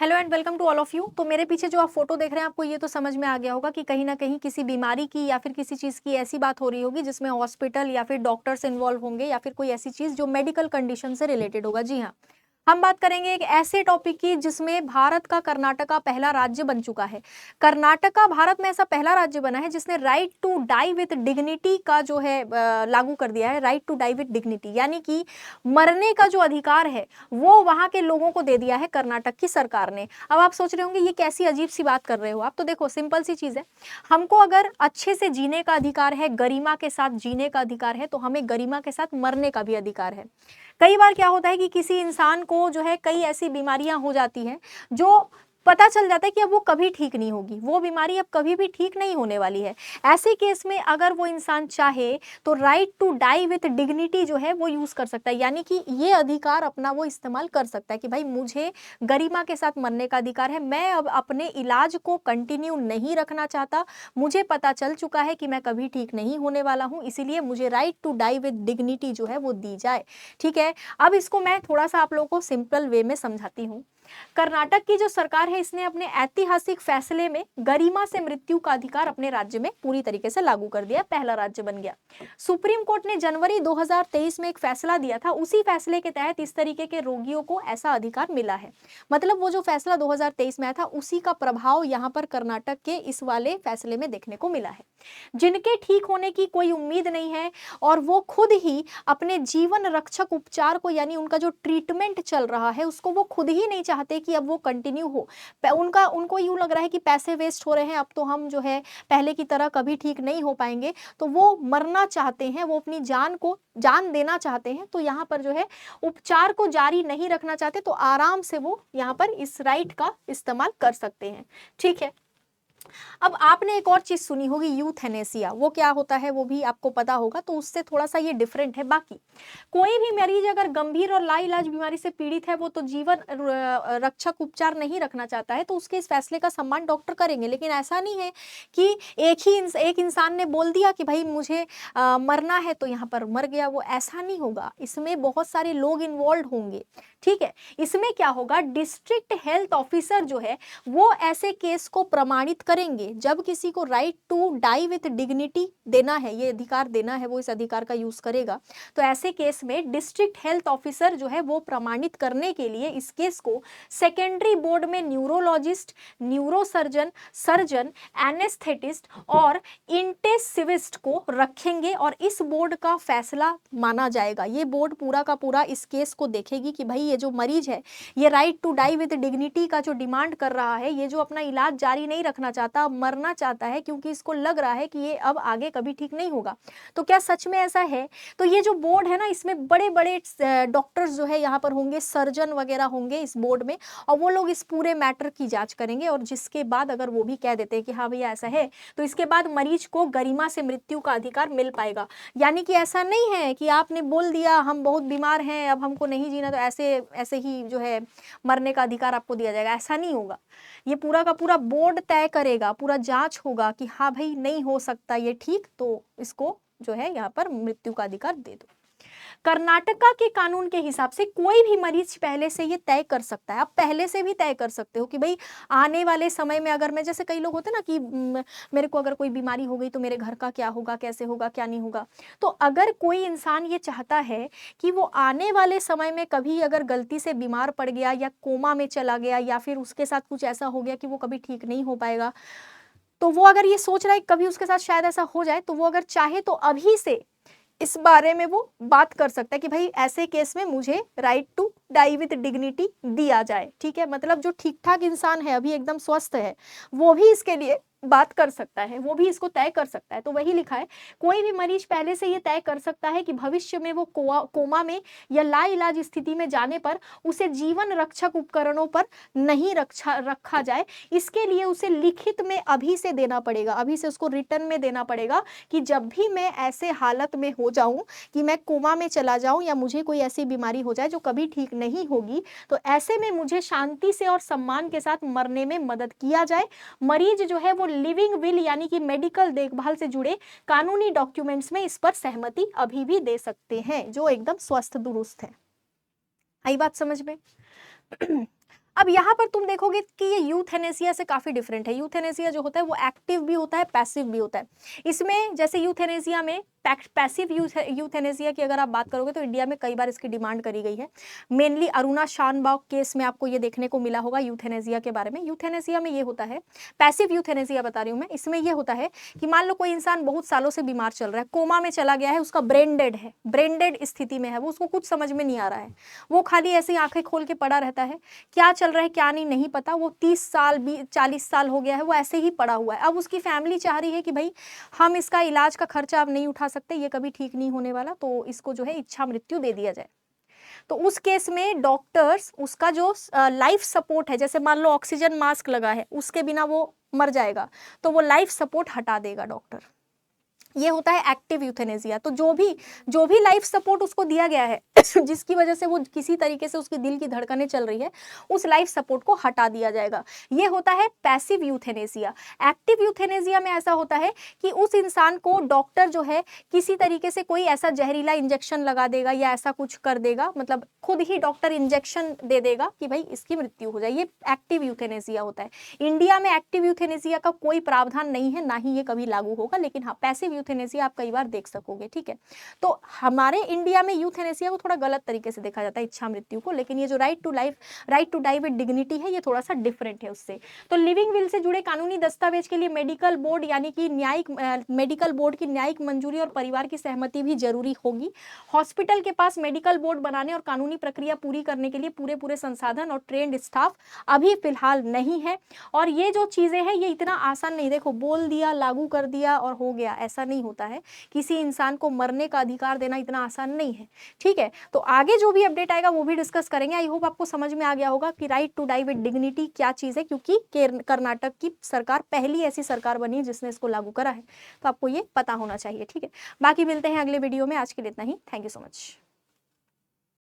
Hello and welcome to all of you. तो मेरे पीछे जो आप फोटो देख रहे हैं, आपको ये तो समझ में आ गया होगा कि कहीं ना कहीं किसी बीमारी की या फिर किसी चीज़ की ऐसी बात हो रही होगी जिसमें हॉस्पिटल या फिर डॉक्टर्स इन्वॉल्व होंगे या फिर कोई ऐसी चीज़ जो मेडिकल कंडीशन से रिलेटेड होगा। जी हाँ, हम बात करेंगे एक ऐसे टॉपिक की जिसमें भारत का कर्नाटका पहला राज्य बन चुका है। कर्नाटका भारत में ऐसा पहला राज्य बना है जिसने right to die with dignity का जो है लागू कर दिया है। Right to die with dignity यानी कि मरने का जो अधिकार है वो वहां के लोगों को दे दिया है कर्नाटक की सरकार ने। अब आप सोच रहे होंगे ये कैसी अजीब सी बात कर रहे हो आप। तो देखो, सिंपल सी चीज है, हमको अगर अच्छे से जीने का अधिकार है, गरिमा के साथ जीने का अधिकार है, तो हमें गरिमा के साथ मरने का भी अधिकार है। कई बार क्या होता है कि किसी इंसान को जो है कई ऐसी बीमारियां हो जाती हैं जो पता चल जाता है कि अब वो कभी ठीक नहीं होगी, वो बीमारी अब कभी भी ठीक नहीं होने वाली है। ऐसे केस में अगर वो इंसान चाहे तो right to die with dignity जो है वो यूज कर सकता है, यानी कि ये अधिकार अपना वो इस्तेमाल कर सकता है कि भाई मुझे गरिमा के साथ मरने का अधिकार है, मैं अब अपने इलाज को कंटिन्यू नहीं रखना चाहता, मुझे पता चल चुका है कि मैं कभी ठीक नहीं होने वाला हूं, इसीलिए मुझे right to die with dignity जो है वो दी जाए। ठीक है, अब इसको मैं थोड़ा सा आप लोगों को सिंपल वे में समझाती हूँ। कर्नाटक की जो सरकार है इसने अपने ऐतिहासिक फैसले में गरिमा से मृत्यु का अधिकार अपने राज्य में पूरी तरीके से लागू कर दिया, पहला राज्य बन गया। सुप्रीम कोर्ट ने जनवरी 2023 में एक फैसला दिया था, उसी फैसले के तहत इस तरीके के रोगियों को ऐसा अधिकार मिला है। मतलब वो जो फैसला 2023 में आया था उसी का प्रभाव यहाँ पर कर्नाटक के इस वाले फैसले में देखने को मिला है। जिनके ठीक होने की कोई उम्मीद नहीं है और वो खुद ही अपने जीवन रक्षक उपचार को, यानी उनका जो ट्रीटमेंट चल रहा है उसको वो खुद ही नहीं चाहते कि अब वो कंटिन्यू हो, उनको यूं लग रहा है कि पैसे वेस्ट हो रहे हैं, अब तो हम जो है पहले की तरह कभी ठीक नहीं हो पाएंगे, तो वो मरना चाहते हैं, वो अपनी जान को जान देना चाहते हैं, तो यहाँ पर जो है उपचार को जारी नहीं रखना चाहते, तो आराम से वो यहाँ पर इस राइट का इस्तेमाल कर सकते हैं। ठीक है, अब आपने एक और चीज सुनी होगी, यूथेनेसिया, वो क्या होता है वो भी आपको पता होगा, तो उससे थोड़ा सा ये डिफरेंट है। बाकी कोई भी मरीज अगर गंभीर और लाइलाज बीमारी से पीड़ित है, वो तो जीवन रक्षक उपचार नहीं रखना चाहता है, तो उसके इस फैसले का सम्मान डॉक्टर करेंगे। लेकिन ऐसा नहीं है कि एक इंसान ने बोल दिया कि भाई मुझे मरना है तो यहाँ पर मर गया, वो ऐसा नहीं होगा, इसमें बहुत सारे लोग इन्वॉल्व होंगे। ठीक है, इसमें क्या होगा, डिस्ट्रिक्ट हेल्थ ऑफिसर जो है वो ऐसे केस को प्रमाणित करेंगे। जब किसी को right to die with dignity देना है, ये अधिकार देना है, वो इस अधिकार का यूज करेगा, तो ऐसे केस में डिस्ट्रिक्ट हेल्थ ऑफिसर जो है वो प्रमाणित करने के लिए इस केस को सेकेंडरी बोर्ड में न्यूरोलॉजिस्ट, न्यूरोसर्जन, सर्जन, एनेस्थेटिस्ट और इंटेंसिविस्ट को रखेंगे और इस बोर्ड का फैसला माना जाएगा। ये बोर्ड पूरा का पूरा इस केस को देखेगी कि भाई ये जो मरीज है ये right to die with dignity का जो डिमांड कर रहा है, ये जो अपना इलाज जारी नहीं रखना चाहता, मरना चाहता है क्योंकि इसको लग रहा है कि ये अब आगे कभी ठीक नहीं होगा, तो क्या सच में ऐसा है? तो ये जो बोर्ड है ना, इसमें बड़े बड़े डॉक्टर्स जो है यहाँ पर होंगे, सर्जन वगैरह होंगे इस बोर्ड में, और वो लोग इस पूरे मैटर की जांच करेंगे, और जिसके बाद अगर वो भी कह देते हैं कि हाँ भैया ऐसा है, तो इसके बाद मरीज को गरिमा से मृत्यु का अधिकार मिल पाएगा। यानी कि ऐसा नहीं है कि आपने बोल दिया हम बहुत बीमार हैं अब हमको नहीं जीना, तो ऐसे ऐसे ही जो है मरने का अधिकार आपको दिया जाएगा, ऐसा नहीं होगा। ये पूरा का पूरा बोर्ड तय करेगा, पूरा जांच होगा कि हाँ भाई नहीं हो सकता ये ठीक, तो इसको जो है यहाँ पर मृत्यु का अधिकार दे दो। कर्नाटका के कानून के हिसाब से कोई भी मरीज पहले से ये तय कर सकता है, आप पहले से भी तय कर सकते हो कि भाई आने वाले समय में अगर मैं, जैसे कई लोग होते हैं ना कि मेरे को अगर कोई बीमारी हो गई तो मेरे घर का क्या होगा, कैसे होगा, क्या नहीं होगा, तो अगर कोई इंसान ये चाहता है कि वो आने वाले समय में कभी अगर गलती से बीमार पड़ गया या कोमा में चला गया या फिर उसके साथ कुछ ऐसा हो गया कि वो कभी ठीक नहीं हो पाएगा, तो वो अगर ये सोच रहा है कभी उसके साथ शायद ऐसा हो जाए, तो वो अगर चाहे तो अभी से इस बारे में वो बात कर सकता है कि भाई ऐसे केस में मुझे right to die with dignity दिया जाए। ठीक है, मतलब जो ठीक ठाक इंसान है, अभी एकदम स्वस्थ है, वो भी इसके लिए बात कर सकता है, वो भी इसको तय कर सकता है। तो वही लिखा है, कोई भी मरीज पहले से ये तय कर सकता है कि भविष्य में वो कोमा में या लाइलाज स्थिति में जाने पर उसे जीवन रक्षक उपकरणों पर नहीं रखा जाए। इसके लिए उसे लिखित में अभी से देना पड़ेगा, अभी से उसको रिटर्न में देना पड़ेगा कि जब भी मैं ऐसे हालत में हो जाऊं कि मैं कोमा में चला जाऊं या मुझे कोई ऐसी बीमारी हो जाए जो कभी ठीक नहीं होगी, तो ऐसे में मुझे शांति से और सम्मान के साथ मरने में मदद किया जाए। मरीज जो है वो लिविंग विल यानी कि मेडिकल देखभाल से जुड़े कानूनी डॉक्यूमेंट्स में इस पर सहमति अभी भी दे सकते हैं, जो एकदम स्वस्थ दुरुस्त है। आई बात समझ में? अब यहाँ पर तुम देखोगे कि ये यूथेनेसिया से काफ़ी डिफरेंट है। यूथेनेसिया जो होता है वो एक्टिव भी होता है, पैसिव भी होता है। इसमें जैसे यूथेनेसिया में पैसिव यूथेनेसिया की अगर आप बात करोगे तो इंडिया में कई बार इसकी डिमांड करी गई है। मेनली अरुणा शानबाग केस में आपको ये देखने को मिला होगा यूथेनेसिया के बारे में। यूथेनेसिया में ये होता है, पैसिव यूथेनेसिया बता रही हूँ मैं, इसमें ये होता है कि मान लो कोई इंसान बहुत सालों से बीमार चल रहा है, कोमा में चला गया है, उसका ब्रेन डेड है, ब्रेन डेड स्थिति में है, वो उसको कुछ समझ में नहीं आ रहा है, वो खाली ऐसे ही आंखें खोल के पड़ा रहता है, क्या चल रहा है क्या नहीं पता, वो 30 साल 40 साल हो गया है, वो ऐसे ही पड़ा हुआ है। अब उसकी फैमिली चाह रही है कि भाई हम इसका इलाज का खर्चा अब नहीं उठा सकते, ये कभी ठीक नहीं होने वाला, तो इसको जो है इच्छा मृत्यु दे दिया जाए। तो उस केस में डॉक्टर्स उसका जो लाइफ सपोर्ट है, जैसे मान लो ऑक्सीजन मास्क लगा है, उसके बिना वो मर जाएगा, तो वो लाइफ सपोर्ट हटा देगा डॉक्टर। ये होता है एक्टिव यूथेनेसिया। तो जो भी लाइफ सपोर्ट उसको दिया गया है जिसकी वजह से वो किसी तरीके से उसकी दिल की धड़कनें चल रही है, उस लाइफ सपोर्ट को हटा दिया जाएगा। ये होता है पैसिव यूथेनेसिया। एक्टिव यूथेनेसिया में ऐसा होता है कि उस इंसान को डॉक्टर जो है किसी तरीके से कोई ऐसा जहरीला इंजेक्शन लगा देगा या ऐसा कुछ कर देगा, मतलब खुद ही डॉक्टर इंजेक्शन दे देगा कि भाई इसकी मृत्यु हो जाए। ये एक्टिव यूथेनेसिया होता है। इंडिया में एक्टिव यूथेनेसिया का कोई प्रावधान नहीं है, ना ही ये कभी लागू होगा, लेकिन हाँ पैसिव यूथेनेसिया आप कई बार देख सकोगे। ठीक है, तो हमारे इंडिया में यूथेनेसिया को थोड़ा गलत तरीके से देखा जाता है, इच्छा मृत्यु को, लेकिन ये जो right to life, right to die with dignity है, ये थोड़ा सा डिफरेंट है उससे। तो लिविंग विल से जुड़े कानूनी दस्तावेज के लिए मेडिकल बोर्ड यानी कि न्यायिक मेडिकल बोर्ड की न्यायिक मंजूरी और परिवार की सहमति भी जरूरी होगी। हॉस्पिटल के पास मेडिकल बोर्ड बनाने और कानूनी प्रक्रिया पूरी करने के लिए पूरे संसाधन और ट्रेंड स्टाफ अभी फिलहाल नहीं है। और ये जो चीजें हैं ये इतना आसान नहीं, देखो बोल दिया लागू कर दिया और हो गया, ऐसा नहीं होता है। किसी इंसान को मरने का अधिकार देना इतना आसान नहीं है। ठीक है, तो आगे जो भी अपडेट आएगा वो भी डिस्कस करेंगे। आई होप आपको समझ में आ गया होगा कि right to die with dignity क्या चीज है, क्योंकि कर्नाटक की सरकार पहली ऐसी सरकार बनी है जिसने इसको लागू करा है, तो आपको ये पता होना चाहिए। ठीक है, बाकी मिलते हैं अगले वीडियो में, आज के लिए इतना ही। Thank you so much.